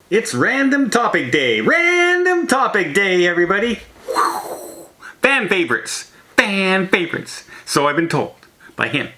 It's Random Topic Day. Random Topic Day, everybody. Fan favorites. Fan favorites. So I've been told by him.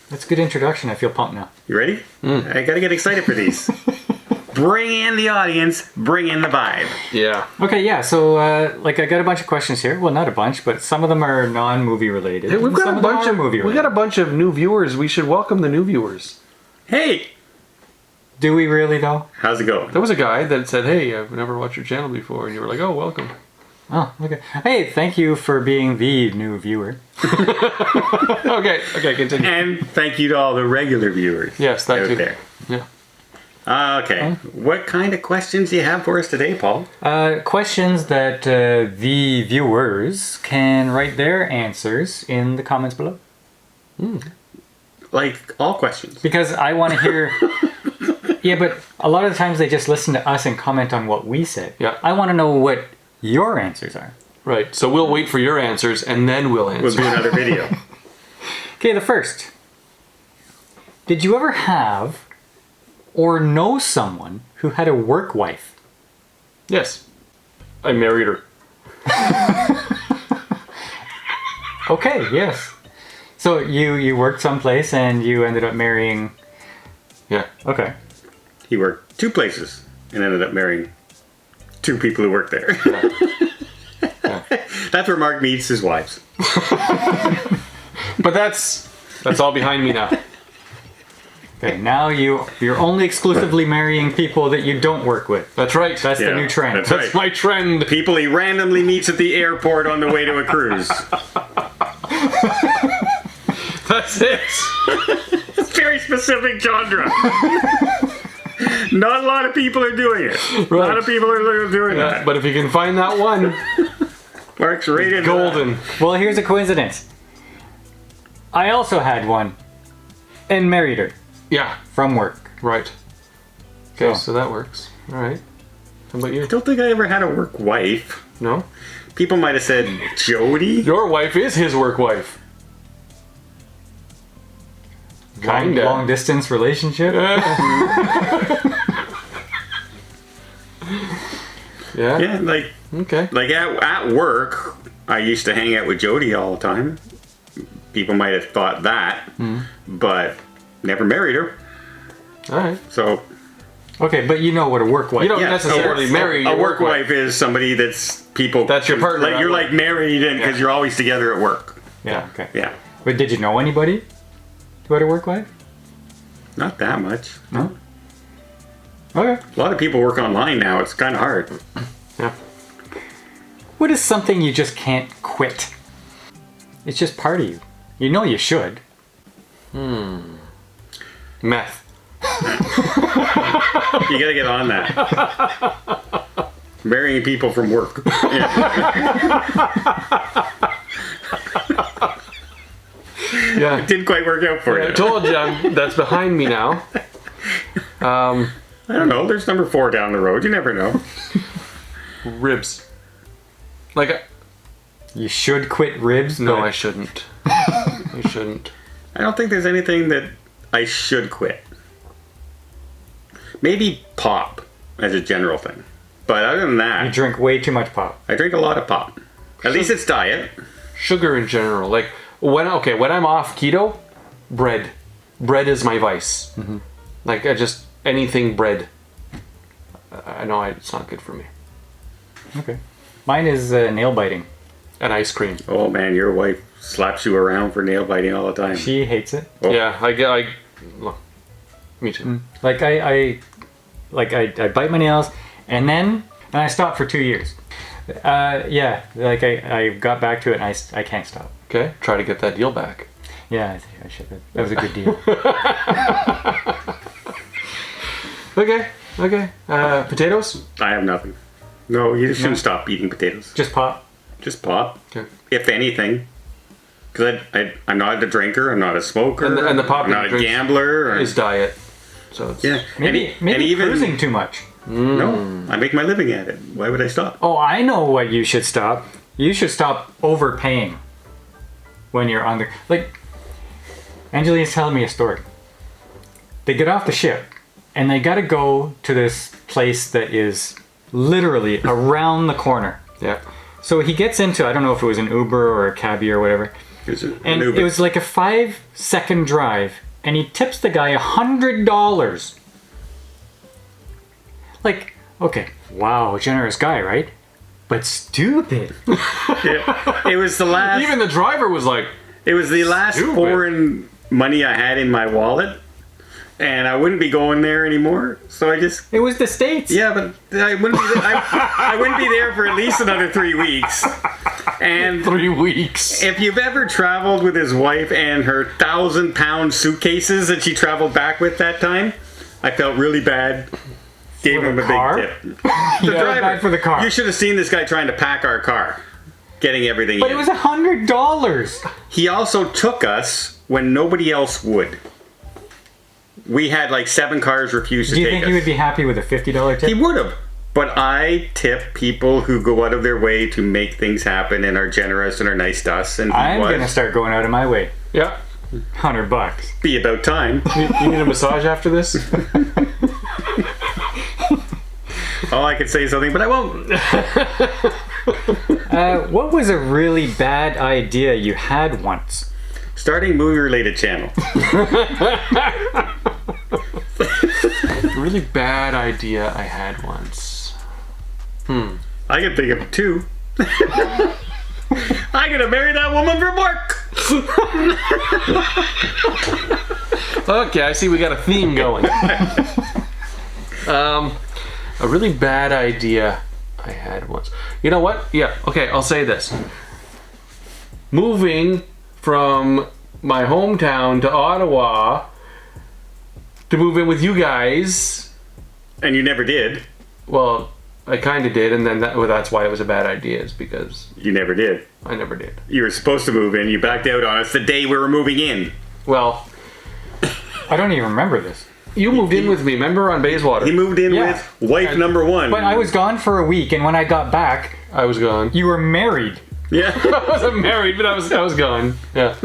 That's a good introduction. I feel pumped now. You ready? I gotta get excited for these. Bring in the audience. Bring in the vibe. Yeah. Okay, yeah. So, I got a bunch of questions here. Well, not a bunch, but some of them are non-movie related. Hey, we've and got some a of them bunch are of movie we got a related. bunch of new viewers. We should welcome the new viewers. Hey, Do we really though? how's it going? There was a guy that said, "Hey, I've never watched your channel before," and you were like, "Oh, welcome." Oh, okay. Hey, thank you for being the new viewer. Okay, continue. And thank you to all the regular viewers Yes, that out too. there. Yeah. Okay. What kind of questions do you have for us today, Paul? Questions that the viewers can write their answers in the comments below. Like all questions. Because I want to hear... Yeah, but a lot of the times they just listen to us and comment on what we said. Yeah. I want to know what your answers are. Right. So we'll wait for your answers, and then we'll We'll answer. do another video. Okay, the first. Did you ever have or know someone who had a work wife? Yes. I married her. Okay, yes. So you worked someplace and you ended up marrying... Yeah. Okay. He worked 2 places and ended up marrying 2 people who worked there. That's where Mark meets his wives. But that's all behind me now. Okay, now you're only exclusively marrying people that you don't work with. That's right. That's the Yeah, new trend. that's That's my trend. People he randomly meets at the airport on the way to a cruise. That's it. It's very specific genre. Not a lot of people are doing it. A lot of people are doing Yeah, that. but if you can find that one, Mark's rated golden. Well, here's a coincidence. I also had one and married her Yeah. from work. Right. Okay, So- so that works. All right. How about you? I don't think I ever had a work wife. No? People might have said Jody. Your wife is his work wife. Kinda. Long distance relationship. Yeah? Yeah, like Okay. at work, I used to hang out with Jody all the time. People might have thought that, but never married her. All right. So Okay, but you know what a work wife You don't yeah, necessarily marry a your work wife is somebody that's people. That's your partner Like at you're work. like married because Yeah. you're always together at work. Yeah, okay. Yeah, But did you know anybody who had a work wife? not that much. No. Okay. A lot of people work online now. It's kind of hard. Yeah. What is something you just can't quit? It's just part of you. You know you should. Meth. You got to get on that. Marrying people from work. Yeah. Didn't quite work out for I you. told you that's behind me now. I don't know. There's number 4 down the road. You never know. Ribs. Like, You should quit ribs, no, but I shouldn't. I shouldn't. I don't think there's anything that I should quit. Maybe pop as a general thing. But other than you that, drink way too much pop. I drink a lot of pop. At least it's diet. Sugar in general. Like, when I'm off keto, bread. Bread is my vice. Like, anything bread. I know it's not good for me. Okay. Mine is nail biting. And ice cream. Oh man, your wife slaps you around for nail biting all the time. She hates it. Oh. Yeah, look, me too. Like I bite my nails and I stopped for 2 years. Yeah, like I got back to it and I can't stop. Okay, try to get that deal back. Yeah, I think I should have. That was a good deal. Okay. Potatoes? I have nothing. No, you shouldn't stop eating potatoes. Just pop. Just pop. Okay. If anything. Because I'm not a drinker, I'm not a smoker, And the pop I'm not he a drinks gambler. Is diet. So it's, yeah. Maybe even cruising too much. No, I make my living at it. Why would I stop? Oh, I know what you should stop. You should stop overpaying when you're on the... Like, Angelina's telling me a story. They get off the ship, and they got to go to this place that is literally around the corner. Yeah. So he gets into, I don't know if it was an Uber or a cabbie or whatever, and it was like a 5-second drive, and he tips the guy $100. Like, okay, wow, generous guy, right? But stupid. Yeah. It was the last. Even the driver was like, It was the last Stupid. foreign money I had in my wallet, and I wouldn't be going there anymore. So I just. It was the States. Yeah, but I wouldn't be. I wouldn't be there for at least another 3 weeks. And 3 weeks. if you've ever traveled with his wife and her 1,000-pound suitcases that she traveled back with that time, I felt really bad. Gave For him the a car? big tip. You felt bad for the car. You should have seen this guy trying to pack our car, getting everything But in. it was $100. He also took us when nobody else would. We had like 7 cars refuse to Do you take think us. you would be happy with a $50 tip? He would have. But I tip people who go out of their way to make things happen and are generous and are nice to us. And he I'm was. gonna start going out of my way. Yeah. $100. Be about time. You need a massage after this? Oh, I could say something, but I won't. What was a really bad idea you had once? Starting movie-related channel. Really bad idea I had once. I can think of 2. I'm gonna marry that woman from work. Okay, I see we got a theme going. A really bad idea I had once. You know what? Yeah, okay, I'll say this. Moving from my hometown to Ottawa to move in with you guys. And you never did. Well, I kind of did, and then that's why it was a bad idea, is because You never did. I never did. You were supposed to move in. You backed out on us the day we were moving in. Well, I don't even remember this. you moved in with me, remember, on Bayswater? He moved in Yeah. with wife number 1. But I was gone for a week, and when I got back, I was gone. you were married. Yeah. I wasn't married, but I was gone. Yeah.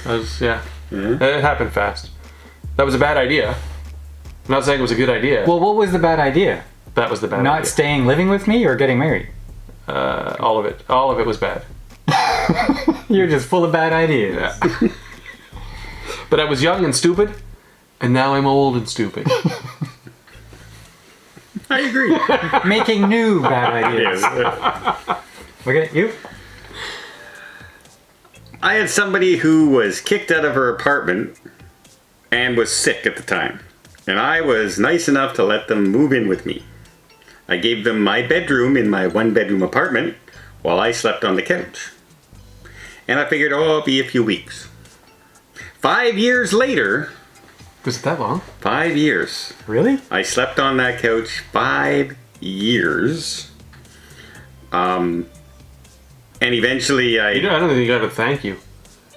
It happened fast. That was a bad idea. I'm not saying it was a good idea. Well, what was the bad idea? that was the bad Not idea. staying living with me or getting married? All of it. All of it was bad. You're just full of bad ideas. Yeah. But I was young and stupid, and now I'm old and stupid. I agree. Making new bad ideas. Yes. Okay, you? I had somebody who was kicked out of her apartment and was sick at the time. And I was nice enough to let them move in with me. I gave them my bedroom in my 1-bedroom apartment while I slept on the couch. And I figured, oh, it'll be a few weeks. 5 years later, Was it that long? 5 years, Really? I slept on that couch 5 years. And eventually I don't think you got to thank you.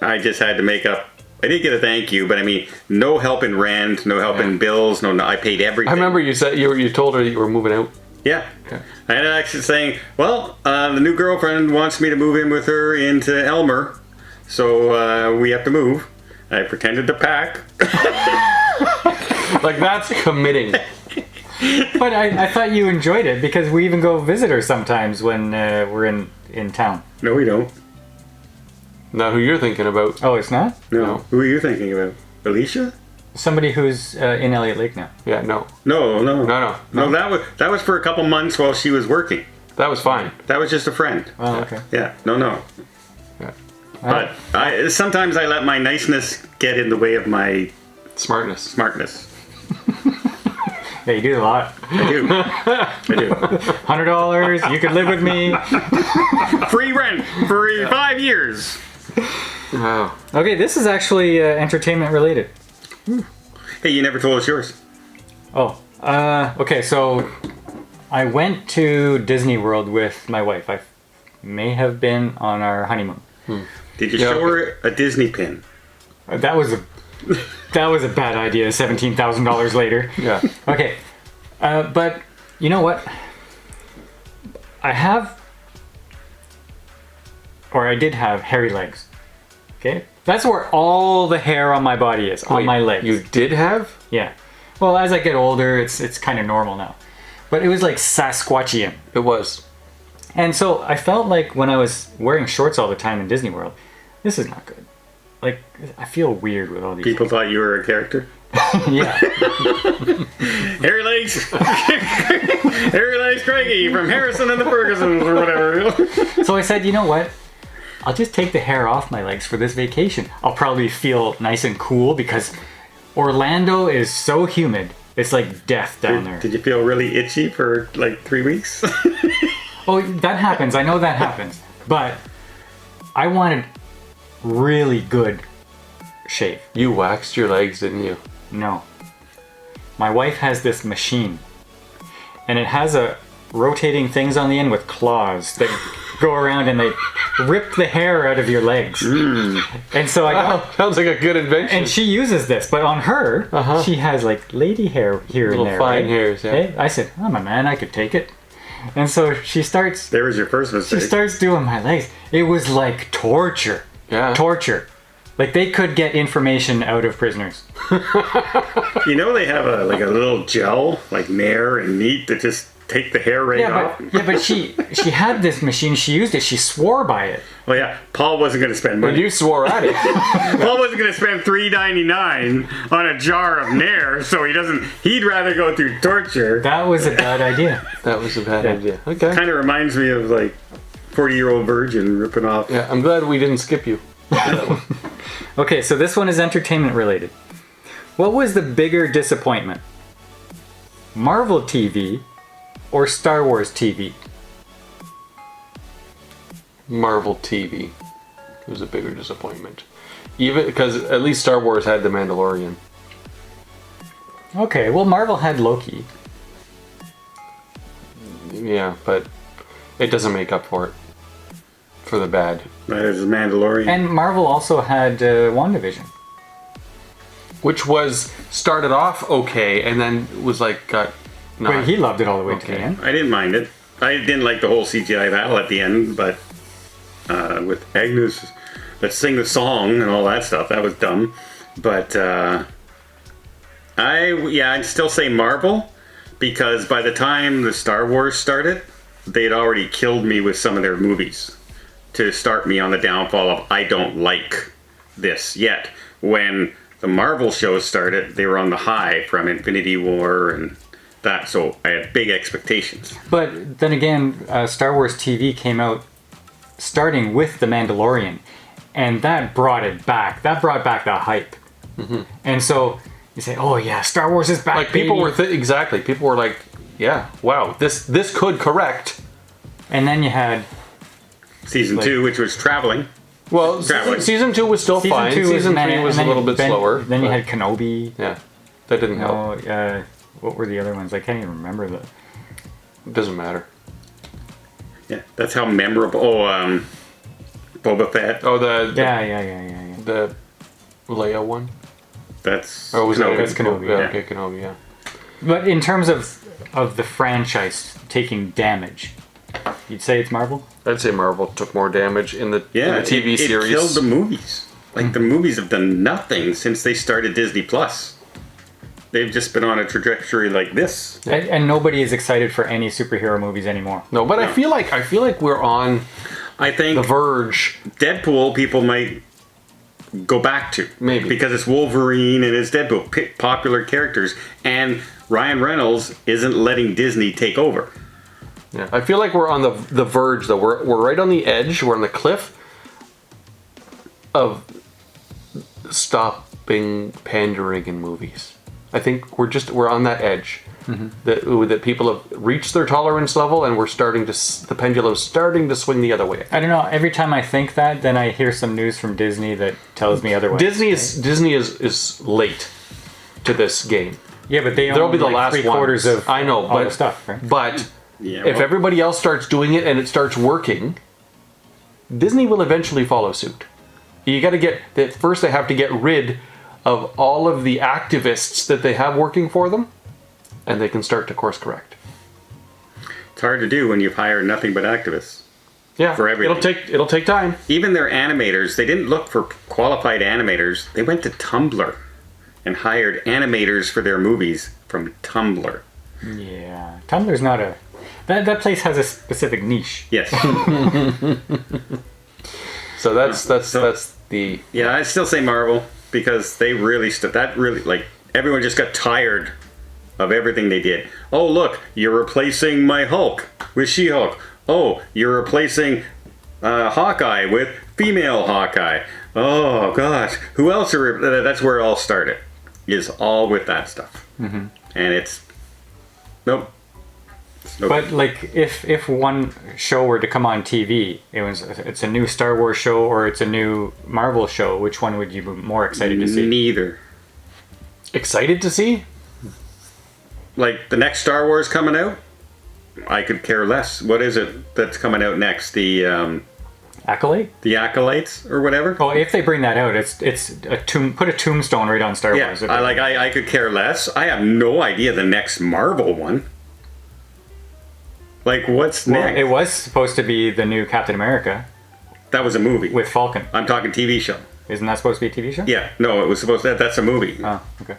I just had to make up. I did get a thank you, but I mean, no help in rent, no help in bills, no, I paid everything. I remember you said you told her you were moving out. Yeah. I ended up actually saying, well, the new girlfriend wants me to move in with her into Elmer, so we have to move. I pretended to pack. Like, that's committing. But I thought you enjoyed it because we even go visit her sometimes when we're in town. No, we don't. Not who you're thinking about. Oh, it's not? No. No. Who are you thinking about? Alicia? Somebody who's in Elliott Lake now. Yeah, no. No. No. That was for a couple months while she was working. That was fine. That was just a friend. Oh, okay. Yeah. No. Yeah. But sometimes I let my niceness get in the way of my Smartness. smartness. Yeah, you do a lot. I do. $100, you could live with me. Free rent for 5 years. Oh. Okay, this is actually entertainment related. Hey, you never told us yours. Oh, okay, so I went to Disney World with my wife. I may have been on our honeymoon. Did you Yeah, show her a Disney pin? That was a bad idea. $17,000 later. Yeah. Okay, but you know what? I did have hairy legs. Okay, that's where all the hair on my body is, on Wait, my legs. You did have? Yeah. Well, as I get older, it's kind of normal now. But it was like Sasquatchian. It was. And so I felt like when I was wearing shorts all the time in Disney World, this is not good. Like, I feel weird with all these People thought you were a character. Yeah. Hairy Legs! Hairy Legs Craigie from Harrison and the Fergusons or whatever. So I said, you know what? I'll just take the hair off my legs for this vacation. I'll probably feel nice and cool because Orlando is so humid. It's like death down there. Did you feel really itchy for like 3 weeks? Oh, that happens. I know that happens. But I wanted really good shave. You waxed your legs, didn't you? No. My wife has this machine. And it has a rotating things on the end with claws that go around and they rip the hair out of your legs. And so I got... Sounds like a good invention. And she uses this, but on her, she has like lady hair here Little and there. fine right? hairs, yeah. Hey, I said, I'm a man, I could take it. And so she starts There was your first mistake. doing my legs. It was like torture. Yeah. Torture. Like they could get information out of prisoners. You know they have a little gel, like Nair and Neat, that just take the hair right off? But she had this machine, she used it, she swore by it. Oh yeah, Paul wasn't going to spend But money. you swore at it. Paul wasn't going to spend $3.99 on a jar of Nair, so he'd rather go through torture. That was a bad idea. That was a bad idea. Okay. Kind of reminds me of like 40-year-old virgin ripping off. Yeah, I'm glad we didn't skip you. Okay, so this one is entertainment related. What was the bigger disappointment? Marvel TV or Star Wars TV? Marvel TV was a bigger disappointment. Even because at least Star Wars had The Mandalorian. Okay, well Marvel had Loki. Yeah, but it doesn't make up for it. For the bad. There's the Mandalorian. And Marvel also had WandaVision. Which started off okay and then was like got not. Wait, he loved it all the way to the Okay. end. I didn't mind it. I didn't like the whole CGI battle at the end, but with Agnes, let's sing the song and all that stuff, that was dumb. But I'd still say Marvel, because by the time the Star Wars started, they'd already killed me with some of their movies to start me on the downfall of I don't like this yet. When the Marvel shows started, they were on the high from Infinity War and that, so I had big expectations. But then again, Star Wars TV came out starting with The Mandalorian, and that brought it back. That brought back the hype. And so you say, "Oh yeah, Star Wars is back." Like people baby." were exactly. People were like, "Yeah, wow, this could correct." And then you had Season 2, which was traveling. Well, Traveling. season 2 was still fine. Season 3 was a little bit slower. Then you but- had Kenobi. Yeah, that didn't help. No, what were the other ones? I can't even remember the. It doesn't matter. Yeah, that's how memorable. Oh, Boba Fett. Oh, the Yeah. the Leia one. That's Oh, was Kenobi. That's Kenobi, Yeah, yeah. okay, Kenobi. Yeah. But in terms of the franchise taking damage, you'd say it's Marvel? I'd say Marvel took more damage in the Yeah, TV it series. killed the movies. Like the movies have done nothing since they started Disney Plus. They've just been on a trajectory like this. And nobody is excited for any superhero movies anymore. No, but No. I feel like we're on I think the verge. Deadpool people might go back to Maybe. because it's Wolverine and it's Deadpool, popular characters, and Ryan Reynolds isn't letting Disney take over. Yeah, I feel like we're on the verge though. We're right on the edge. We're on the cliff of stopping pandering in movies. I think we're on that edge. That people have reached their tolerance level, and we're starting to the pendulum's starting to swing the other way. I don't know. Every time I think that, then I hear some news from Disney that tells me otherwise. Disney is late to this game. Yeah, but they There'll own be the like last three-quarters ones. of I know, all but the stuff, right? But Yeah, if well- everybody else starts doing it and it starts working, Disney will eventually follow suit. You got to first. They have to get rid of all of the activists that they have working for them, and they can start to course correct. It's hard to do when you've hired nothing but activists. Yeah, For everything. It'll take time. Even their animators, they didn't look for qualified animators. They went to Tumblr and hired animators for their movies from Tumblr. Yeah. Tumblr's not a... That place has a specific niche. Yes. So that's the Yeah, I'd still say Marvel because they really like everyone just got tired of everything they did. Oh, look, you're replacing my Hulk with She-Hulk. Oh, you're replacing Hawkeye with female Hawkeye. Oh gosh, who else that's where it all started. Is all with that stuff. Mm-hmm. And it's nope. But like, if one show were to come on TV, it's a new Star Wars show or it's a new Marvel show, which one would you be more excited to see? Neither. excited to see. Like the next Star Wars coming out, I could care less. What is it that's coming out next? The Accolade? the Acolytes or whatever. Oh, if they bring that out, it's a put a tombstone right on Star Yeah, Wars. I could care less. I have no idea the next Marvel one. Like what's Well, next? it was supposed to be the new Captain America That was a movie. with Falcon. I'm talking TV show. Isn't that supposed to be a TV show? Yeah, no, it was supposed to. That's a movie. Oh, okay.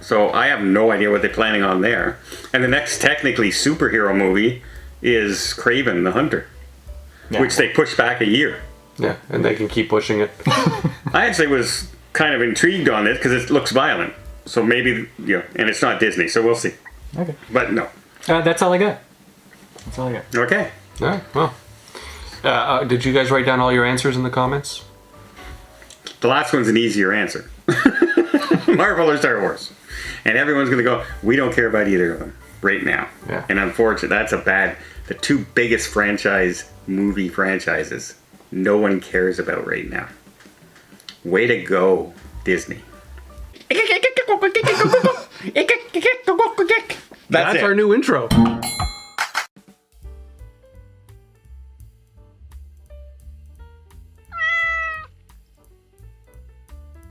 So I have no idea what they're planning on there. And the next technically superhero movie is Kraven the Hunter, Yeah. which they pushed back a year. Yeah, and they can keep pushing it. I actually was kind of intrigued on it because it looks violent. So maybe, and it's not Disney, so we'll see. Okay. But no. That's all I got. That's all I got. Okay. All right, well. Did you guys write down all your answers in the comments? The last one's an easier answer. Marvel or Star Wars. And everyone's going to go, we don't care about either of them right now. Yeah. And unfortunately, that's the two biggest movie franchises no one cares about right now. Way to go, Disney. That's it. our new intro.